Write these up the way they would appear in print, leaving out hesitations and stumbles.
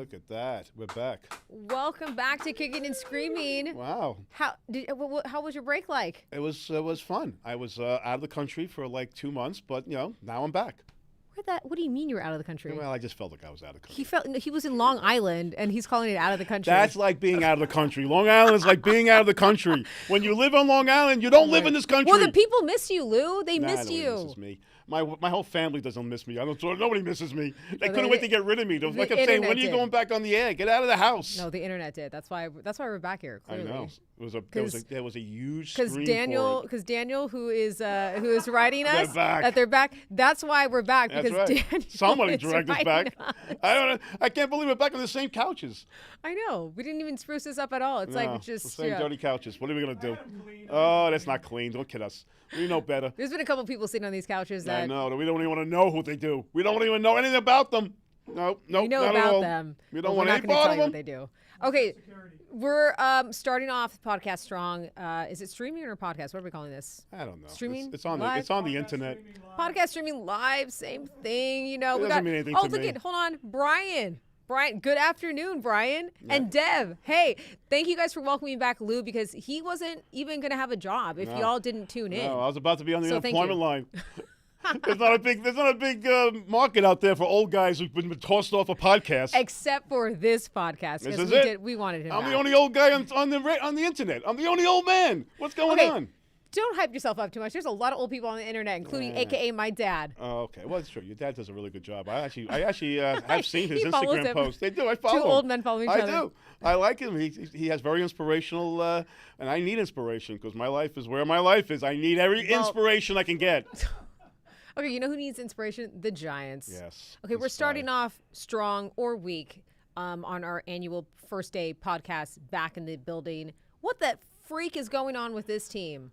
Look at that. We're back. Welcome back to Kicking and Screaming. Wow. How was your break like? It was fun. I was out of the country for like 2 months, but now I'm back. What do you mean you were out of the country? Well, I just felt like I was out of the country. He was in Long Island and he's calling it out of the country. That's like being out of the country. Long Island is like being out of the country. When you live on Long Island, you don't live in this country. Well, the people miss you, Lou. They miss you. Nobody misses me. My whole family doesn't miss me. Nobody misses me. They couldn't wait to get rid of me. They kept saying, "When are you going back on the air? Get out of the house." No, the internet did. That's why we're back here. Clearly. I know. There was a huge because Daniel, who is writing us that they're back. That's why we're back. That's because right. Daniel Somebody dragged us back. I can't believe we're back on the same couches. I know. We didn't even spruce this up at all. It's like just the same dirty couches. What are we gonna do? Oh, that's not clean. Don't kid us. We know better. There's been a couple people sitting on these couches that I know. We don't even want to know who they do. We don't even know anything about them. No, we know not about at all. them. We don't want any any part of them. What they do. Okay, we're starting off the podcast strong. Is it streaming or podcast? What are we calling this? I don't know. Streaming. It's on the internet. Podcast streaming live, same thing. It doesn't mean anything to me. Hold on, Brian, good afternoon, Brian. Yeah. And Dev. Hey, thank you guys for welcoming back Lou because he wasn't even going to have a job if y'all didn't tune in. No, I was about to be on the unemployment line. There's not a big market out there for old guys who've been tossed off a podcast. Except for this podcast. This is it. We wanted him I'm back. the only old guy on the internet. I'm the only old man. What's going on? Don't hype yourself up too much. There's a lot of old people on the internet, including AKA my dad. Oh, okay. Well, it's true. Your dad does a really good job. I actually have seen his Instagram him. posts. They do. I follow him. Two old men following each other. I do. I like him. He has very inspirational, and I need inspiration because my life is where my life is. I need every inspiration I can get. Okay, you know who needs inspiration? The Giants. Yes. Okay, we're starting off strong or weak on our annual first day podcast back in the building. What the freak is going on with this team?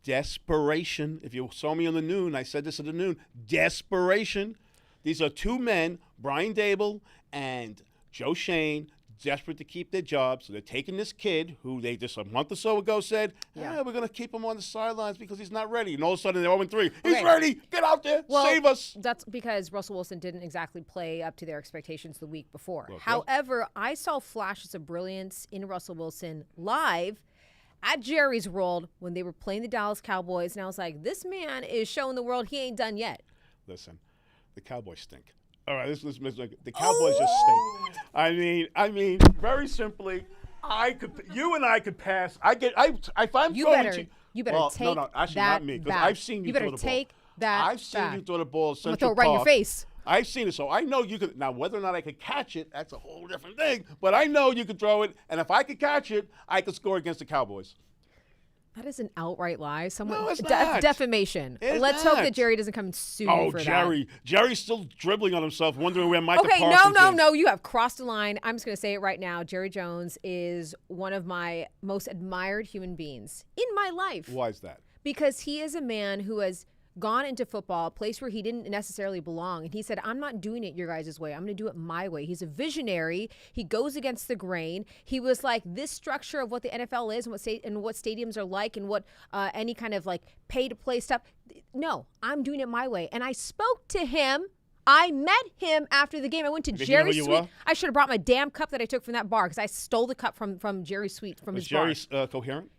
Desperation. If you saw me on the noon, I said this at the noon. Desperation. These are two men, Brian Dable and Joe Shane, desperate to keep their jobs. So they're taking this kid who they just a month or so ago said, we're going to keep him on the sidelines because he's not ready. And all of a sudden they're 0-3. He's ready. Get out there. Save us. That's because Russell Wilson didn't exactly play up to their expectations the week before. Okay. However, I saw flashes of brilliance in Russell Wilson live at Jerry's World when they were playing the Dallas Cowboys. And I was like, this man is showing the world he ain't done yet. Listen, the Cowboys stink. All right, the Cowboys just stink. I mean, very simply, you and I could pass. If I'm you throwing better, you better well, take no, actually that not me, because back. I've seen you throw the ball. You better take that I've seen you throw the ball at Central Throw it right in your face. I've seen it, so I know you could. Now, whether or not I could catch it, that's a whole different thing. But I know you could throw it, and if I could catch it, I could score against the Cowboys. That is an outright lie. No, it's not. Defamation. Let's hope that Jerry doesn't come and sue you for Jerry. that. Jerry's still dribbling on himself, wondering where Micah Parsons is. No. You have crossed the line. I'm just going to say it right now. Jerry Jones is one of my most admired human beings in my life. Why is that? Because he is a man who has gone into football, a place where he didn't necessarily belong. And he said, I'm not doing it your guys' way. I'm going to do it my way. He's a visionary. He goes against the grain. He was like, this structure of what the NFL is and what stadiums are like and what any kind of like pay-to-play stuff. No, I'm doing it my way. And I spoke to him. I met him after the game. I went to Jerry's Suite. I should have brought my damn cup that I took from that bar because I stole the cup from Jerry's Suite from his bar. Was Jerry coherent?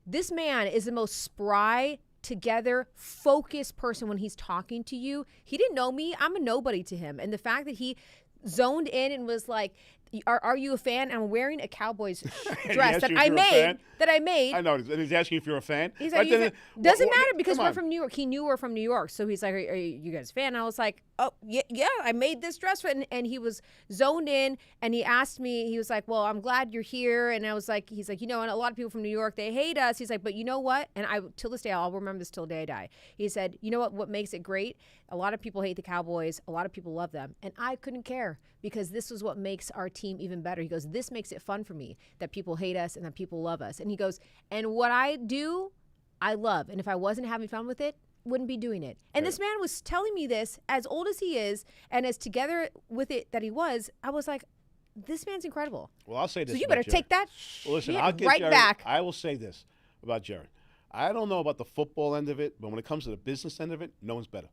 This man is the most spry, together, focused person when he's talking to you. He didn't know me. I'm a nobody to him. And the fact that he zoned in and was like, are you a fan? And I'm wearing a Cowboys dress that I made. I know. And he's asking if you're a fan. He's like, doesn't matter because we're from New York. He knew we're from New York. So he's like, are you guys a fan? And I was like, oh, yeah, I made this dress for it. And he was zoned in and he asked me, he was like, well, I'm glad you're here. And I was like, he's like, and a lot of people from New York, they hate us. He's like, but you know what? And till this day, I'll remember this till the day I die. He said, you know what makes it great? A lot of people hate the Cowboys. A lot of people love them. And I couldn't care because this was what makes our team even better. He goes, this makes it fun for me that people hate us and that people love us. And he goes, and what I do, I love. And if I wasn't having fun with it, wouldn't be doing it. And this man was telling me this, as old as he is, and as together with it that he was, I was like, this man's incredible. Well, I'll say this. So you better take that back. I will say this about Jerry. I don't know about the football end of it, but when it comes to the business end of it, no one's better.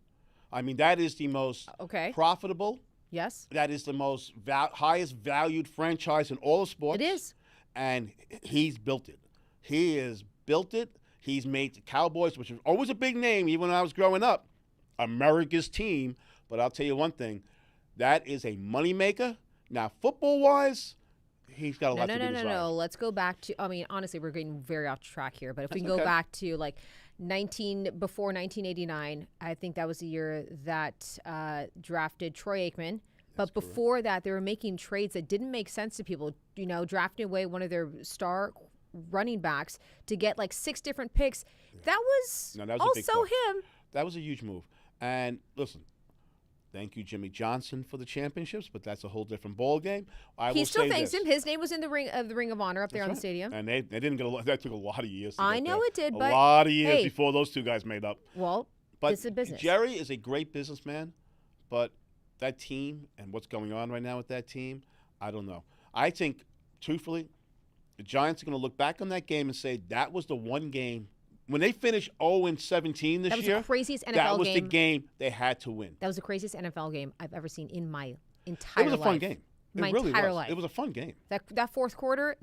I mean, that is the most profitable, Yes. That is the most highest valued franchise in all of sports. It is. And he's built it. He has built it. He's made the Cowboys, which was always a big name, even when I was growing up, America's team. But I'll tell you one thing, that is a moneymaker. Now, football-wise, he's got a lot to be desired. No. Let's go back to, I mean, honestly, we're getting very off track here. But if we can go back to, like, before 1989, I think that was the year that drafted Troy Aikman. But before that, they were making trades that didn't make sense to people, you know, drafting away one of their star running backs to get like 6 different picks. Yeah. That was also him. That was a huge move. And listen, thank you, Jimmy Johnson, for the championships, but that's a whole different ball game. He still thanks him. His name was in the Ring of Honor up there on the stadium. And they didn't get that took a lot of years. I know it did, but a lot of years before those two guys made up. Well, it's a business. Jerry is a great businessman, but that team and what's going on right now with that team, I don't know. I think, truthfully, the Giants are going to look back on that game and say that was the one game. When they finished 0-17 this year, that was the craziest NFL game. That was the game they had to win. That was the craziest NFL game I've ever seen in my entire life. It was a fun game. My entire life. It was a fun game. That fourth quarter,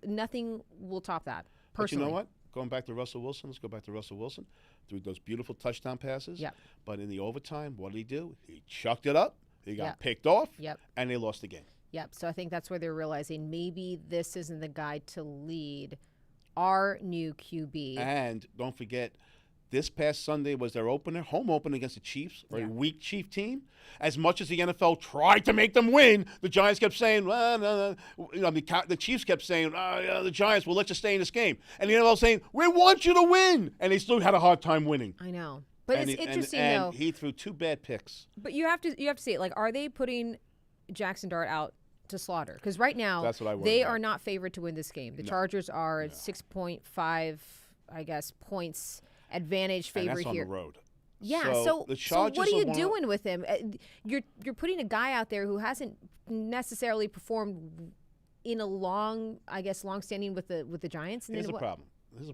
nothing will top that, personally. But you know what? Going back to Russell Wilson, let's go back to Russell Wilson. Threw those beautiful touchdown passes. Yep. But in the overtime, what did he do? He chucked it up. He got picked off. Yep. And they lost the game. Yep. So I think that's where they're realizing maybe this isn't the guy to lead our new QB. And don't forget, this past Sunday was their home opener against the Chiefs, a weak Chief team. As much as the NFL tried to make them win, the Giants kept saying, well, no. You know, the Chiefs kept saying, the Giants will let you stay in this game. And the NFL saying, we want you to win. And they still had a hard time winning. I know. But it's interesting, though. And he threw 2 bad picks. But you have to see it. Like, are they putting Jackson Dart out to slaughter? Because right now, they are not favored to win this game. The Chargers are 6.5, I guess, points advantage favorite and that's here. On the road. Yeah. So what are you doing with him? You're putting a guy out there who hasn't necessarily performed in a long-standing with the Giants. And Here's the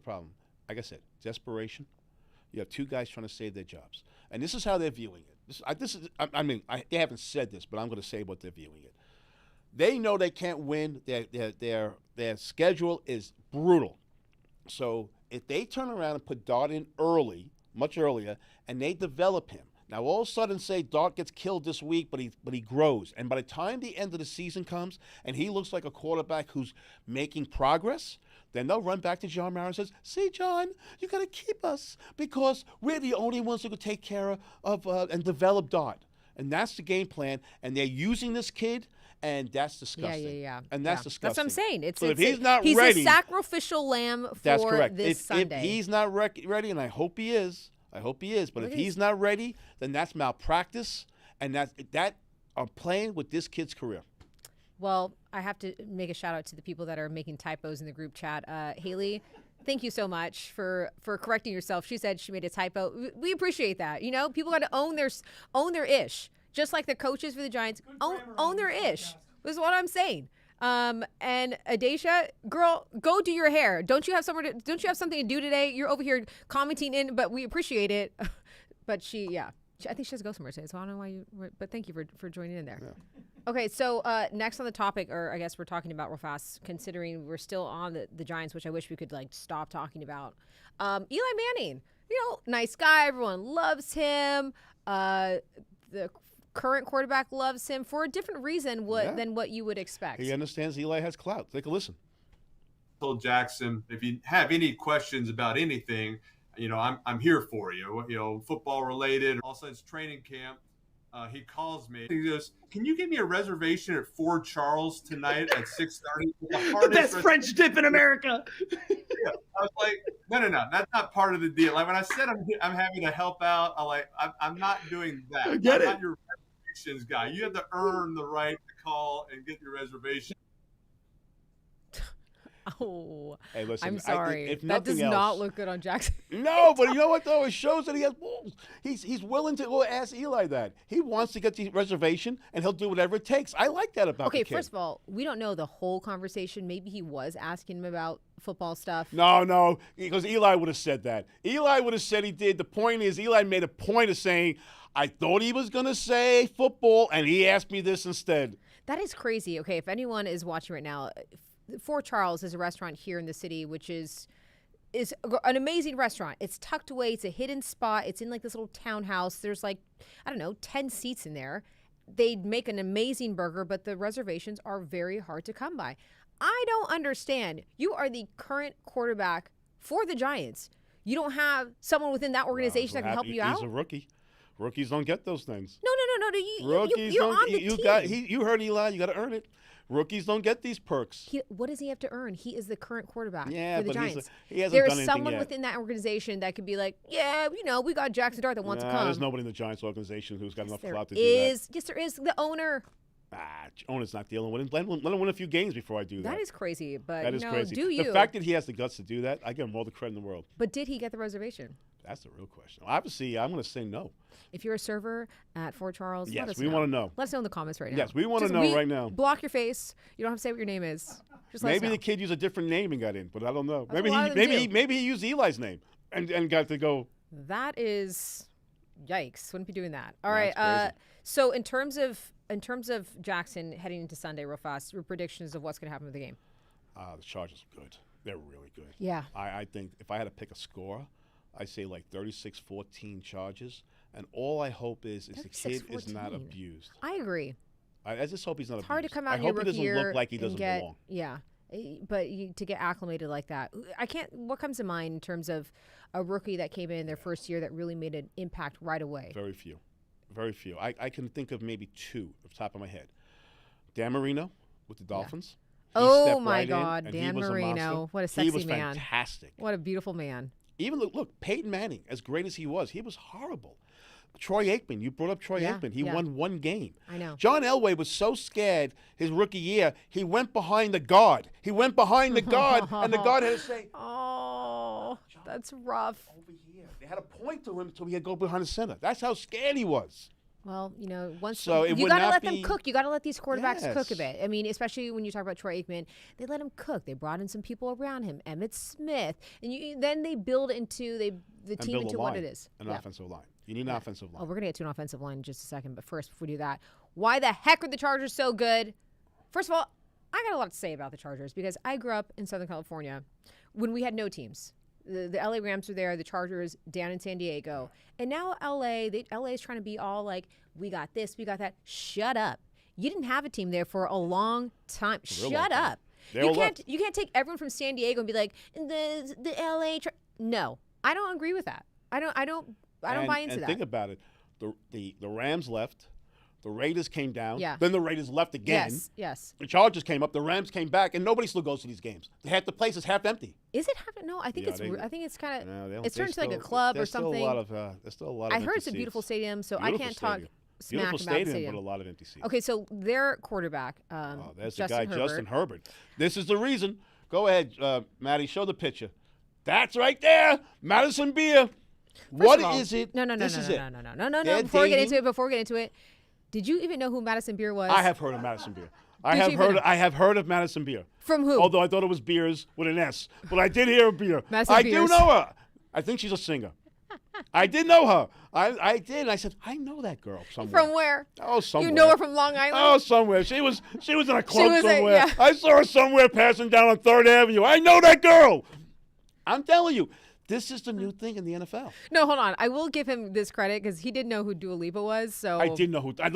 problem. Like I said, desperation. You have 2 guys trying to save their jobs, and this is how they're viewing it. They haven't said this, but I'm going to say what they're viewing it. They know they can't win. Their schedule is brutal. So if they turn around and put Dart in early, much earlier, and they develop him, now all of a sudden say Dart gets killed this week, but he grows, and by the time the end of the season comes and he looks like a quarterback who's making progress, then they'll run back to John Mara and says, see, John, you got to keep us because we're the only ones who can take care of and develop Dart. And that's the game plan, and they're using this kid. And that's disgusting. Yeah. And that's disgusting. That's what I'm saying. If he's not ready, he's a sacrificial lamb for this Sunday. If he's not ready, and I hope he is, but if he's not ready, then that's malpractice, and that are playing with this kid's career. Well, I have to make a shout out to the people that are making typos in the group chat. Haley, thank you so much for correcting yourself. She said she made a typo. We appreciate that. You know, people got to own their ish. Just like the coaches for the Giants own their ish. This is what I'm saying. And Adesha, girl, go do your hair. Don't you have something to do today? You're over here commenting in, but we appreciate it. But I think she has to go somewhere today, so I don't know why but thank you for joining in there. Yeah. Okay, so next on the topic, or I guess we're talking about real fast, considering we're still on the Giants, which I wish we could like stop talking about. Eli Manning, nice guy. Everyone loves him. The current quarterback loves him for a different reason than what you would expect. He understands Eli has clout. Take a listen. Told Jackson, if you have any questions about anything, I'm here for you. Football related. All of a sudden, it's training camp. He calls me. He goes, "Can you give me a reservation at Fort Charles tonight at 6:30?" The best French dip in America. Yeah. I was like, no, that's not part of the deal. Like when I said I'm happy to help out, I'm not doing that. I'm not your reservations guy. You have to earn the right to call and get your reservation. Oh, Hey, listen. I'm sorry. If that nothing does else, not look good on Jackson. No, but you know what though? It shows that he has balls. He's willing to go ask Eli that. He wants to get the reservation, and he'll do whatever it takes. I like that about the Okay, kid. first of all, we don't know the whole conversation. Maybe he was asking him about football stuff. No, because Eli would have said that. Eli would have said he did. The point is, Eli made a point of saying, I thought he was going to say football, and he asked me this instead. That is crazy. Okay, if anyone is watching right now, Fort Charles is a restaurant here in the city, which is an amazing restaurant. It's tucked away. It's a hidden spot. It's in like this little townhouse. There's like, I don't know, 10 seats in there. They make an amazing burger, but the reservations are very hard to come by. I don't understand. You are the current quarterback for the Giants. You don't have someone within that organization that can help you out? He's a rookie. Rookies don't get those things. No. You're on the team. You heard Eli. You got to earn it. Rookies don't get these perks. What does he have to earn? He is the current quarterback for the but Giants. he hasn't There's done anything someone yet. within that organization that could be like, yeah, we got Jackson Dart that wants to come. There's nobody in the Giants organization who's got enough clout to do Yes, there is. The owner. Owner's not dealing with him. Let him win a few games before I do that. That is crazy, but that is crazy. do you? The fact that he has the guts to do that, I give him all the credit in the world. But did he get the reservation? That's the real question. Obviously, I'm going to say no. If you're a server at Fort Charles, Yes, let us we want to know. Let us know in the comments right now. Yes, we want to know right now. Block your face. You don't have to say what your name is. Just let us Maybe know. the kid used a different name and got in, but I don't know. That's Maybe he used Eli's name and got to go. That is, yikes! Wouldn't be doing that. All That's right. crazy. So in terms of Jackson heading into Sunday, real fast, your predictions of what's going to happen with the game? The Chargers are good. They're really good. Yeah. I think if I had to pick a score, I say like 36-14 Chargers. And all I hope is the kid is not 36-14. abused. I agree. I just hope he's not abused. It's hard to come out I in your hope he rookie doesn't year look like he and doesn't get, belong. Yeah. But to get acclimated like that, what comes to mind in terms of a rookie that came in their first year that really made an impact right away? Very few. I can think of maybe two off the top of my head. Dan Marino with the Dolphins. Yeah. He Oh stepped my right God, in, Dan he was Marino. What a He sexy was man. fantastic. What a beautiful man. Even look, Peyton Manning, as great as he was horrible. Troy Aikman, you brought up Troy Aikman. He won one game. I know. John Elway was so scared his rookie year, he went behind the guard. And the guard had to say, Oh, that's rough. over here. They had to point to him so he had to go behind the center. That's how scared he was. Well, once So it you would got to not let them be- cook. You got to let these quarterbacks cook a Yes. bit. I mean, especially when you talk about Troy Aikman, they let him cook. They brought in some people around him, Emmitt Smith, and then they build into the And team build into a what line, it is. An Yeah. offensive line. You need an offensive line. Oh, we're gonna get to an offensive line in just a second, but first, before we do that, why the heck are the Chargers so good? First of all, I got a lot to say about the Chargers because I grew up in Southern California when we had no teams. The LA Rams were there, the Chargers down in San Diego, and now LA is trying to be all like, we got this, we got that. Shut up! You didn't have a team there for a long time. real long Shut time. up! They all left. You can't take everyone from San Diego and be like the LA. No, I don't agree with that. I don't buy into and that. think about it. The Rams left. The Raiders came down. Yeah. Then the Raiders left again. Yes. The Chargers came up. The Rams came back, and nobody still goes to these games. Half the place is half empty. Is it half? No, I think Yeah, it's kind of. No, It's turned into like a club or something. There's still a lot of I empty heard it's a seats. beautiful stadium, so I Beautiful can't talk stadium. smack Beautiful about the stadium, stadium. but a lot of empty seats. Okay, so their quarterback, There's Justin the guy, Herbert. Justin Herbert. This is the reason. Go ahead, Maddie, show the picture. That's right there, Madison Beer. What is it? No. This is it. No. They're Before we get dating. into it, did you even know who Madison Beer was? I have heard of Madison Beer. I Did you even know? have heard of Madison Beer. From who? Although I thought it was Beers with an S, but I did hear of Beer. Madison I Beers. do know her. I think she's a singer. I did know her. I did. And I said, I know that girl somewhere. From where? Oh, somewhere. You know her from Long Island? Oh, somewhere. She was in a club was somewhere. yeah. I saw her somewhere passing down on 3rd Avenue. I know that girl. I'm telling you, this is the new thing in the NFL. No, hold on. I will give him this credit because he did know who Dua Lipa was. So I didn't know who. I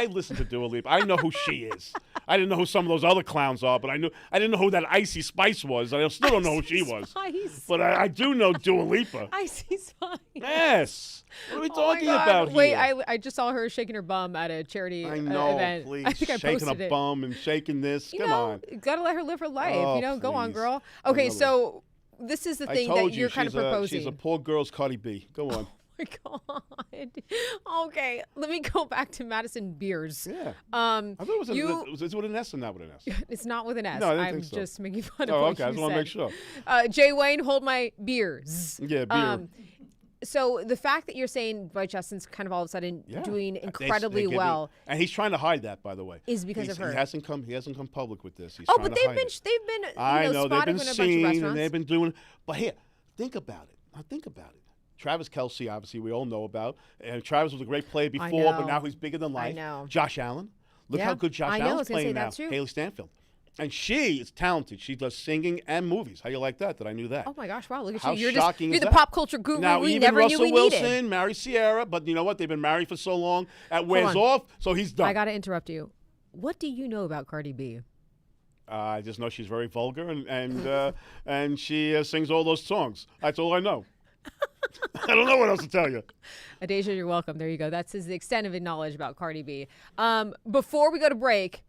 listened to Dua Lipa. I know who she is. I didn't know who some of those other clowns are, but I didn't know who that Icy Spice was. I still don't know who she was. Spice. But I do know Dua Lipa. Icy Spice. Yes. What are we Oh talking my God. about here? Wait, I just saw her shaking her bum at a charity I know, event. please. I think I shaking posted a it. bum and shaking this. Come on. Gotta let her live her life. Oh, Go on, please. girl. Okay, Another so this is the I thing told that you you're kind of proposing. she's a poor girl's Cardi B. Go on. Oh my God. Okay, let me go back to Madison Beers. Yeah. I thought it was with an S or not with an S? It's not with an S. No, I didn't I'm think so. just making fun of Oh, what okay. I you just want to said. make sure. Jay Wayne, hold my beers. Yeah, beer. So the fact that you're saying Dwight Justin's kind of all of a sudden doing incredibly well, and he's trying to hide that, by the way, is because of her. He hasn't come public with this. He's oh, trying but to hide it. they've been I know they've spotted been in a bunch of seen restaurants. and they've been doing. But here, think about it. Now think about it. Travis Kelce, obviously, we all know about. And Travis was a great player before, but now he's bigger than life. I know. Josh Allen. Look how good Josh Allen's playing now. Haley Stanfield. And she is talented. She does singing and movies. How you like that? That I knew that. Oh my gosh! Wow, look at How you. shocking You're is the that? pop culture guru Now, we even never Russell knew we Wilson needed. married Sierra, but you know what? They've been married for so long. That wears off, so he's done. I got to interrupt you. What do you know about Cardi B? I just know she's very vulgar and she sings all those songs. That's all I know. I don't know what else to tell you. Adeja, you're welcome. There you go. That's the extent of his knowledge about Cardi B. Before we go to break,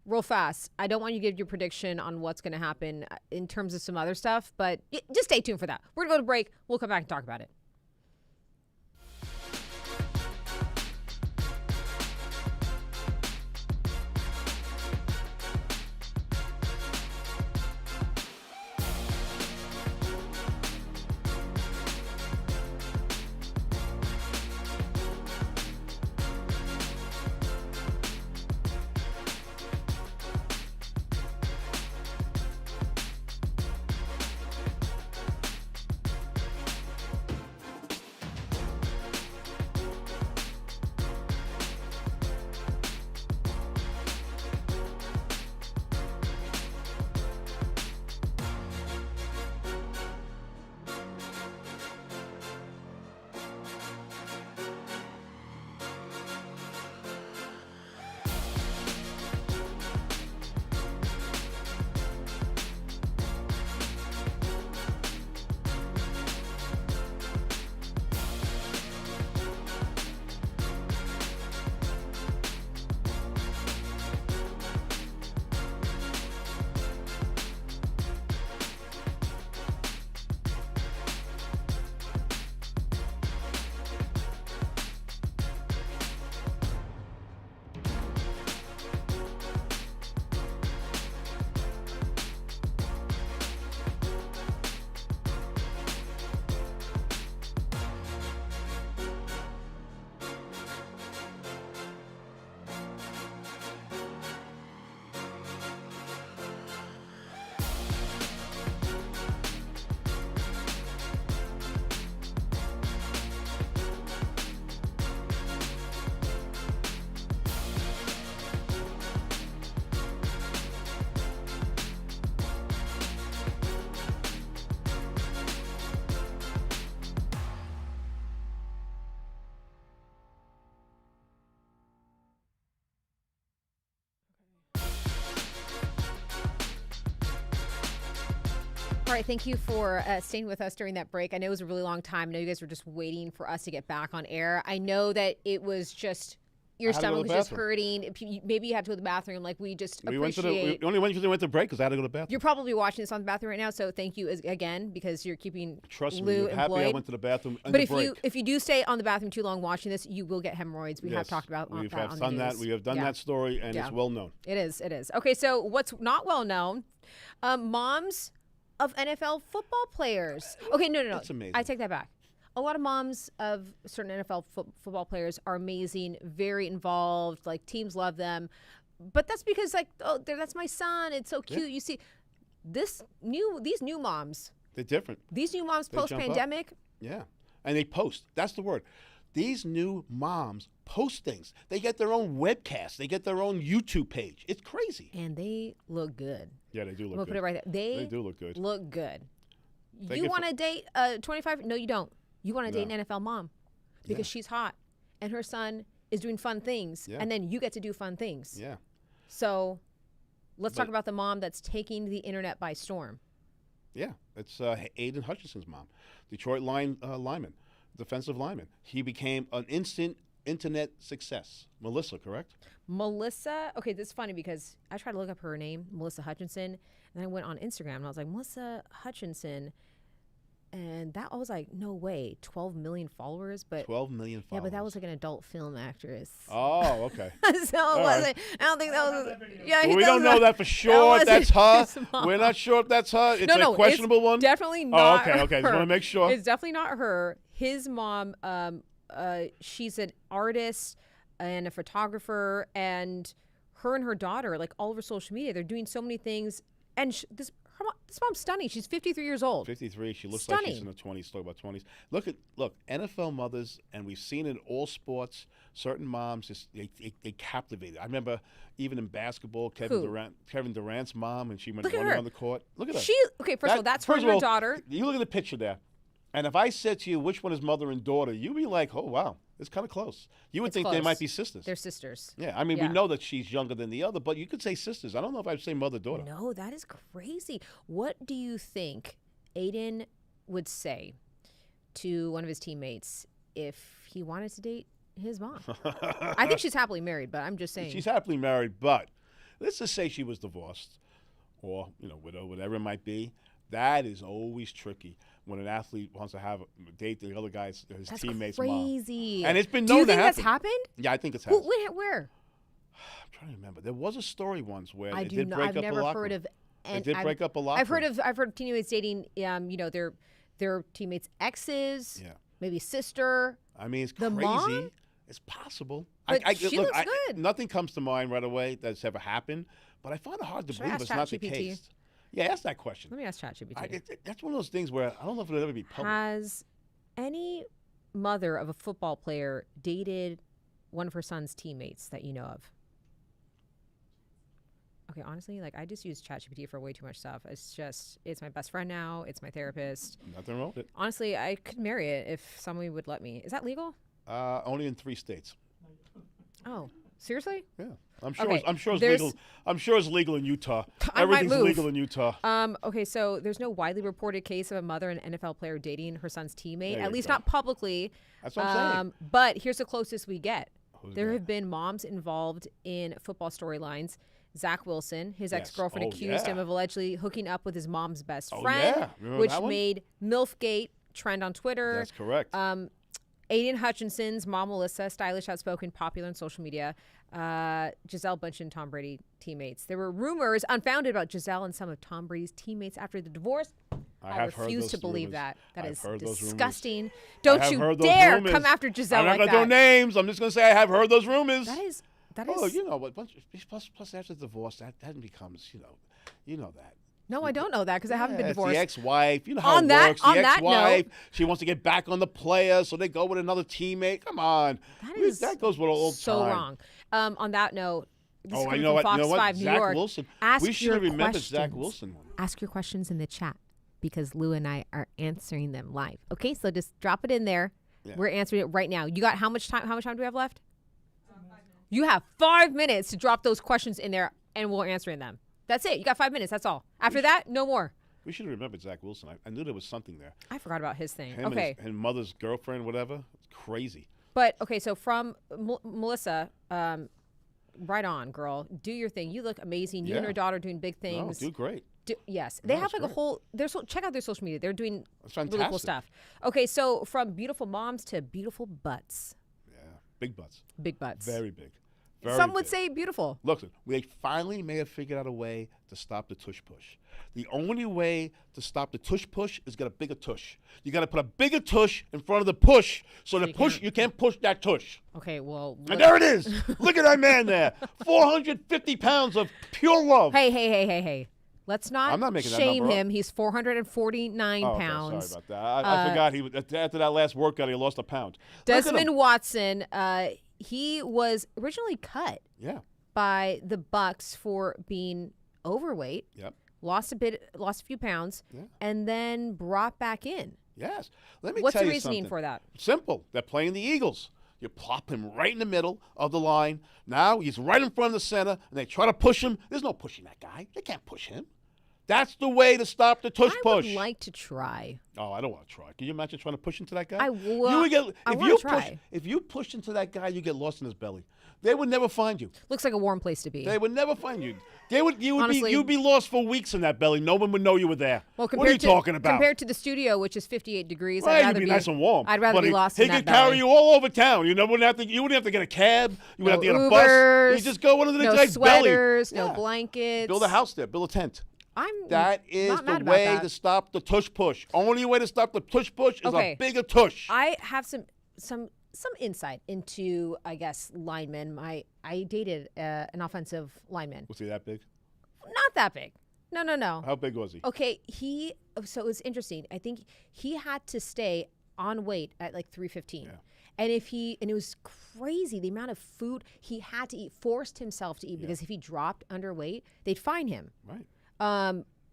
real fast, I don't want you to give your prediction on what's going to happen in terms of some other stuff, but just stay tuned for that. We're going to go to break. We'll come back and talk about it. All right, thank you for staying with us during that break. I know it was a really long time. I know you guys were just waiting for us to get back on air. I know that it was just your stomach was just hurting. Maybe you had to go to the bathroom. Like we just appreciate. We only went to the break because I had to go to the bathroom. You're probably watching this on the bathroom right now, so thank you again because you're keeping Trust Lou me, I'm happy employed. I went to the bathroom. But if you do stay on the bathroom too long watching this, you will get hemorrhoids. We have talked about that on the news. We have done that story, and it's well known. It is. Okay, so what's not well known? Moms of NFL football players. Okay, no. That's amazing. I take that back. A lot of moms of certain NFL football players are amazing, very involved, like teams love them. But that's because that's my son. It's so cute. Yeah. You see these new moms. They're different. These new moms post-pandemic. Yeah. And they post. That's the word. These new moms post things. They get their own webcast. They get their own YouTube page. It's crazy. And they look good. Yeah, they do look good. We'll put it right there. They do look good. Look good. You want to date a 25? No, you don't. You want to date an NFL mom because she's hot and her son is doing fun things, and then you get to do fun things. Yeah. So let's talk about the mom that's taking the internet by storm. Yeah, it's Aiden Hutchinson's mom, Detroit lineman, defensive lineman. He became an instant internet success. Melissa, correct? Melissa. Okay, this is funny because I tried to look up her name, Melissa Hutchinson, and I went on Instagram and I was like, Melissa Hutchinson. And that I was like, no way, 12 million followers, but 12 million followers. yeah, but that was like an adult film actress. Oh, okay. So it wasn't. I don't think that was. Yeah, Well, we don't know that for sure. That's her. We're not sure if that's her. It's a questionable one. Definitely not. Oh, okay. Just want to make sure. It's definitely not her. His mom, she's an artist and a photographer, and her and her daughter, like all over social media, they're doing so many things. And this mom's stunning. She's 53 years old. 53. She looks Stunning. like she's in her 20s. Talk about 20s. Look, NFL mothers, and we've seen it in all sports. Certain moms just they captivated. I remember even in basketball, Kevin Durant's mom, and she went running on the court. Look at her. First of all, that's her and her daughter. You look at the picture there, and if I said to you which one is mother and daughter, you'd be like, oh wow, it's kind of close. You would think they might be sisters. They're sisters. Yeah, I mean we know that she's younger than the other, but you could say sisters. I don't know if I'd say mother daughter. No, that is crazy. What do you think Aiden would say to one of his teammates if he wanted to date his mom? I think she's happily married, but I'm just saying. She's happily married, but let's just say she was divorced or, widow, whatever it might be. That is always tricky when an athlete wants to date the other guy's That's teammate's crazy. mom. And it's been known to Do you think happen. that's happened? Yeah, I think it's happened. Where? I'm trying to remember. There was a story once where I they do did know. break I've up never a locker heard room. of. They did break up a locker room. I've heard of teammates dating. Their teammates' exes. Yeah. Maybe sister. I mean, it's the crazy. Mom? It's possible. But she looks good. Nothing comes to mind right away that's ever happened, but I find it hard to Should I believe ask it's not the ChatGPT? case. Yeah, ask that question. Let me ask ChatGPT. That's one of those things where I don't know if it'll ever be public. Has any mother of a football player dated one of her son's teammates that you know of? Okay, honestly, I just use ChatGPT for way too much stuff. It's my best friend now. It's my therapist. Nothing wrong with it. Honestly, I could marry it if somebody would let me. Is that legal? Only in 3 states. Oh, seriously? Yeah, I'm sure. Okay, I'm sure it's legal. I'm sure it's legal in Utah. Everything's legal in Utah. Okay, so there's no widely reported case of a mother and NFL player dating her son's teammate, There at you least go. not publicly. That's what I'm saying. But here's the closest we get. Who's There that? have been moms involved in football storylines. Zach Wilson, his Yes. ex-girlfriend, Oh, accused yeah. him of allegedly hooking up with his mom's best Oh, friend, yeah. Remember which that one? made MILFgate trend on Twitter. That's correct. Aiden Hutchinson's mom, Melissa, stylish, outspoken, popular on social media. Gisele Bündchen, Tom Brady teammates. There were rumors, unfounded, about Gisele and some of Tom Brady's teammates after the divorce. I refuse to believe that. That is disgusting. Don't you dare come after Gisele like that. I'm not going to do names. I'm just going to say I have heard those rumors. That is. Oh, you know what? Plus after the divorce, that becomes, you know that. No, I don't know that because I haven't been It's divorced. the ex-wife. You know how it works. The ex-wife, she wants to get back on the player, so they go with another teammate. Come on. That goes with all so time. wrong. On that note, this is you coming know from what? Fox You know what? 5 New Zach York. Wilson. Ask We should have your remembered Zach questions. Wilson one. Ask your questions in the chat because Lou and I are answering them live. Okay, so just drop it in there. Yeah. We're answering it right now. You got how much time? How much time do we have left? You have 5 minutes to drop those questions in there, and we're answering them. That's it. You got 5 minutes. That's all. After that, no more. We should have remembered Zach Wilson. I knew there was something there. I forgot about his thing. Him Okay. and his mother's girlfriend, whatever. It's crazy. But, okay, so from Melissa, right on, girl. Do your thing. You look amazing. You and Yeah. her daughter doing big No, things. do great. Yes. They No, have it's like a whole, check out their social media. They're doing It's really cool fantastic. stuff. Okay, so from beautiful moms to beautiful butts. Yeah. Big butts. Big butts. Very big. Very Some would big. say beautiful. Look, we finally may have figured out a way to stop the tush push. The only way to stop the tush push is get a bigger tush. You got to put a bigger tush in front of the push, so the push you can't push that tush. Okay, well. And there it is. Look at that man there. 450 pounds of pure love. Hey. Let's not I'm not making that shame number up. him. He's 449 Oh, okay, pounds. sorry about that. I forgot he was after that last workout. He lost a pound. Look at Desmond him. Watson, he was originally cut Yeah. by the Bucks for being overweight. Yep. Lost a few pounds, and then brought back in. Yes. Let me What's tell the you reasoning something. for that? Simple. They're playing the Eagles. You plop him right in the middle of the line. Now he's right in front of the center, and they try to push him. There's no pushing that guy. They can't push him. That's the way to stop the tush I push. would like to try. Oh, I don't want to try. Can you imagine trying to push into that guy? I would get, I if want you to try. If you push into that guy, you get lost in his belly. They would never find you. Looks like a warm place to be. They would never find you. Honestly, You'd be lost for weeks in that belly. No one would know you were there. Well, what are you talking about? Compared to the studio, which is 58 degrees, Right, I'd rather you'd be nice and warm. I'd rather be lost he in that could carry belly. you all over town. You wouldn't have to get a cab. You wouldn't have to get a Ubers, bus. You just go into the no guy's sweaters, belly. no blankets. Build a house there. Build a tent. That is not mad the about way that. to stop the tush push. Only way to stop the tush push is a bigger tush. I have some insight into, I guess, linemen. I dated an offensive lineman. Was he that big? Not that big. No. How big was he? Okay, so it was interesting. I think he had to stay on weight at like 315. Yeah. And it was crazy the amount of food he had to eat, forced himself to eat, because if he dropped underweight, they'd fine him. Right.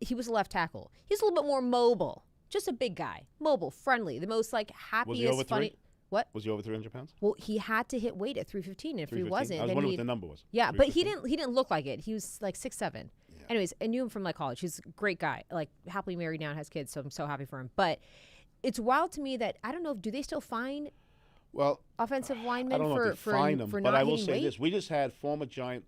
He was a left tackle. He's a little bit more mobile. Just a big guy. Mobile, friendly, the most like happiest, Was he over funny. 3? What? Was he over 300 pounds? Well, he had to hit weight at 315. If he 315? wasn't, I was then wondering what the number was. Yeah, but he didn't look like it. He was like 6'7". Yeah. Anyways, I knew him from like college. He's a great guy. Like happily married now and has kids, so I'm so happy for him. But it's wild to me that I don't know. Do they still fine offensive linemen I don't know if they for fine them, for but not I will hitting say weight? this: we just had former Giant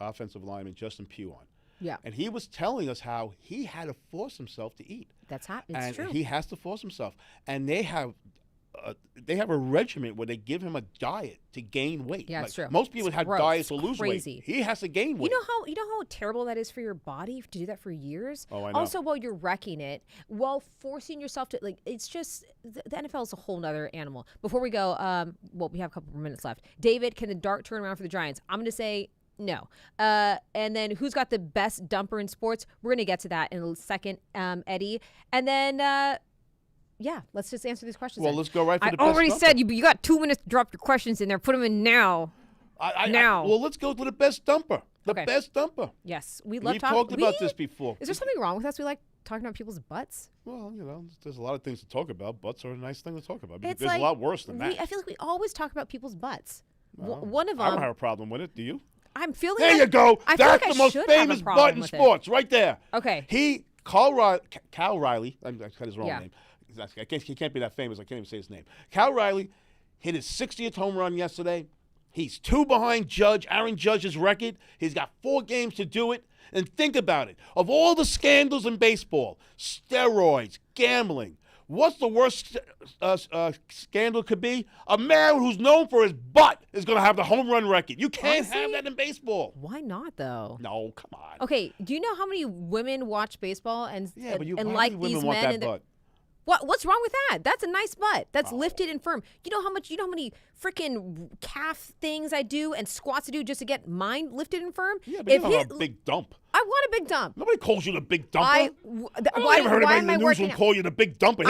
offensive lineman Justin Pugh on. Yeah, and he was telling us how he had to force himself to eat. It's and true. He has to force himself, and they have a regiment where they give him a diet to gain weight. Yeah, it's true. Most people It's have gross. diets to It's lose crazy. weight. He has to gain weight. You know how terrible that is for your body to do that for years. Oh, I know. Also, while you're wrecking it, while forcing yourself to it's just the NFL is a whole nother animal. Before we go, we have a couple more minutes left. David, can the dart turn around for the Giants? I'm going to say no. And then who's got the best dumper in sports? We're going to get to that in a second, Eddie. And then. Yeah, let's just answer these questions. Well, let's go right for the best I already dumper. said you got 2 minutes to drop your questions in there. Put them in now. Now. Well, let's go to the best dumper. The Okay. best dumper. Yes, we love We've talking. talked about this before. Is there something wrong with us? We like talking about people's butts. Well, there's a lot of things to talk about. Butts are a nice thing to talk about. It's There's like a lot worse than that. I feel like we always talk about people's butts. Well, One of them. I don't have a problem with it. Do you? I'm feeling. There like, you go. I feel That's like the I most should have a famous problem butt in with it. sports, right there. Okay. Cal Riley. I got his wrong name. He can't be that famous. I can't even say his name. Cal Riley hit his 60th home run yesterday. He's 2 behind Aaron Judge's record. He's got 4 games to do it. And think about it. Of all the scandals in baseball, steroids, gambling, what's the worst scandal could be? A man who's known for his butt is going to have the home run record. You can't have that in baseball. Why not though? No, come on. Okay. Do you know how many women watch baseball and But and how like many women these want men? that And butt? What's wrong with that? That's a nice butt. That's lifted and firm. You know how many freaking calf things I do and squats I do just to get mine lifted and firm? Yeah, but you don't have a big dump. I want a big dump. Nobody calls you the big dumper. I never heard anybody in the newsroom call you the big dumper.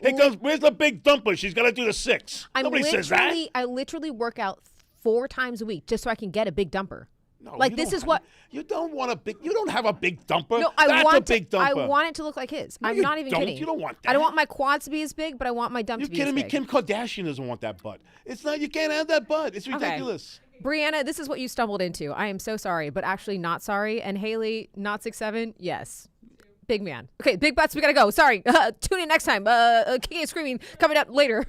Here comes, where's the big dumper? She's got to do the 6. Nobody says that. I literally work out 4 times a week just so I can get a big dumper. No, like this is what you don't want a big. You don't have a big dumper. No, That's a big dumper. I want it to look like his. No, I'm you not even don't. kidding. You don't want that. I don't want my quads to be as big, but I want my dump to be as kidding me? big. Kim Kardashian doesn't want that butt. It's not. You can't have that butt. It's ridiculous. Brianna, this is what you stumbled into. I am so sorry, but actually not sorry. And Haley, not 6'7". Yes. Big man. Okay, big butts. We gotta go. Sorry. Tune in next time. Kicking and screaming coming up later.